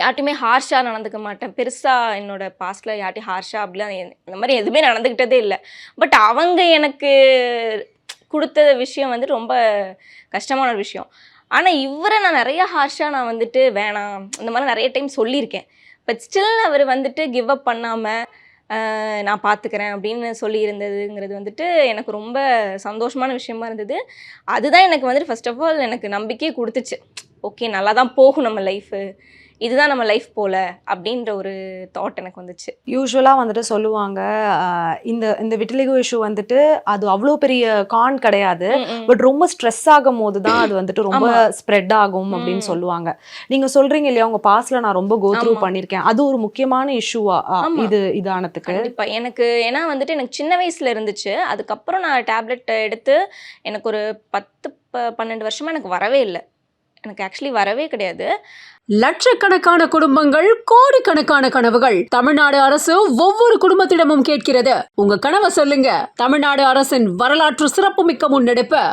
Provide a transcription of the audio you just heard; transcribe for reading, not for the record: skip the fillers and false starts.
யார்ட்டையுமே ஹார்ஷாக நடந்துக்க மாட்டேன். பெருசாக என்னோட பாஸ்ட்டில் யார்ட்டையும் ஹார்ஷாக அப்படிலாம் இந்த மாதிரி எதுவுமே நடந்துக்கிட்டதே இல்லை. பட் அவங்க எனக்கு கொடுத்த விஷயம் வந்து ரொம்ப கஷ்டமான ஒரு விஷயம். ஆனால் இவரை நான் நிறையா ஹார்ஷாக நான் வந்துட்டு வேணாம் இந்த மாதிரி நிறைய டைம் சொல்லியிருக்கேன். பட் ஸ்டில் அவர் வந்துட்டு கிவ் அப் பண்ணாமல் நான் பார்த்துக்கிறேன் அப்படின்னு சொல்லியிருந்ததுங்கிறது வந்துட்டு எனக்கு ரொம்ப சந்தோஷமான விஷயமா இருந்தது. அதுதான் எனக்கு வந்துட்டு ஃபர்ஸ்ட் ஆஃப் ஆல் எனக்கு நம்பிக்கையே கொடுத்துச்சு. ஓகே, நல்லா தான் போகும் நம்ம லைஃபு, இதுதான் நம்ம லைஃப் போல அப்படின்ற ஒரு தாட் எனக்கு வந்துச்சு. யூஸ்வலாக வந்துட்டு சொல்லுவாங்க இந்த இந்த விட்டிலிகோ இஷ்யூ வந்துட்டு அது அவ்வளோ பெரிய கான் கிடையாது, பட் ரொம்ப ஸ்ட்ரெஸ் ஆகும் போது தான் அது வந்துட்டு ரொம்ப ஸ்ப்ரெட் ஆகும் அப்படின்னு சொல்லுவாங்க. நீங்க சொல்றீங்க இல்லையா உங்க பாஸ்ட்ல நான் ரொம்ப கோ த்ரூ பண்ணியிருக்கேன், அது ஒரு முக்கியமான இஷ்யூவா இதானதுக்கு? கண்டிப்பா எனக்கு ஏன்னா வந்துட்டு எனக்கு சின்ன வயசுல இருந்துச்சு. அதுக்கப்புறம் நான் டேப்லெட் எடுத்து எனக்கு ஒரு 10-12 வருஷமா எனக்கு வரவே இல்லை. எனக்கு ஆக்சுவலி வரவே கிடையாது. லட்சக்கணக்கான குடும்பங்கள், கோடிக்கணக்கான கனவுகள். தமிழ்நாடு அரசு ஒவ்வொரு குடும்பத்திடமும் கேட்கிறது, உங்க கனவை சொல்லுங்க. தமிழ்நாடு அரசின் வரலாற்று சிறப்புமிக்க முன்னெடுப்பு.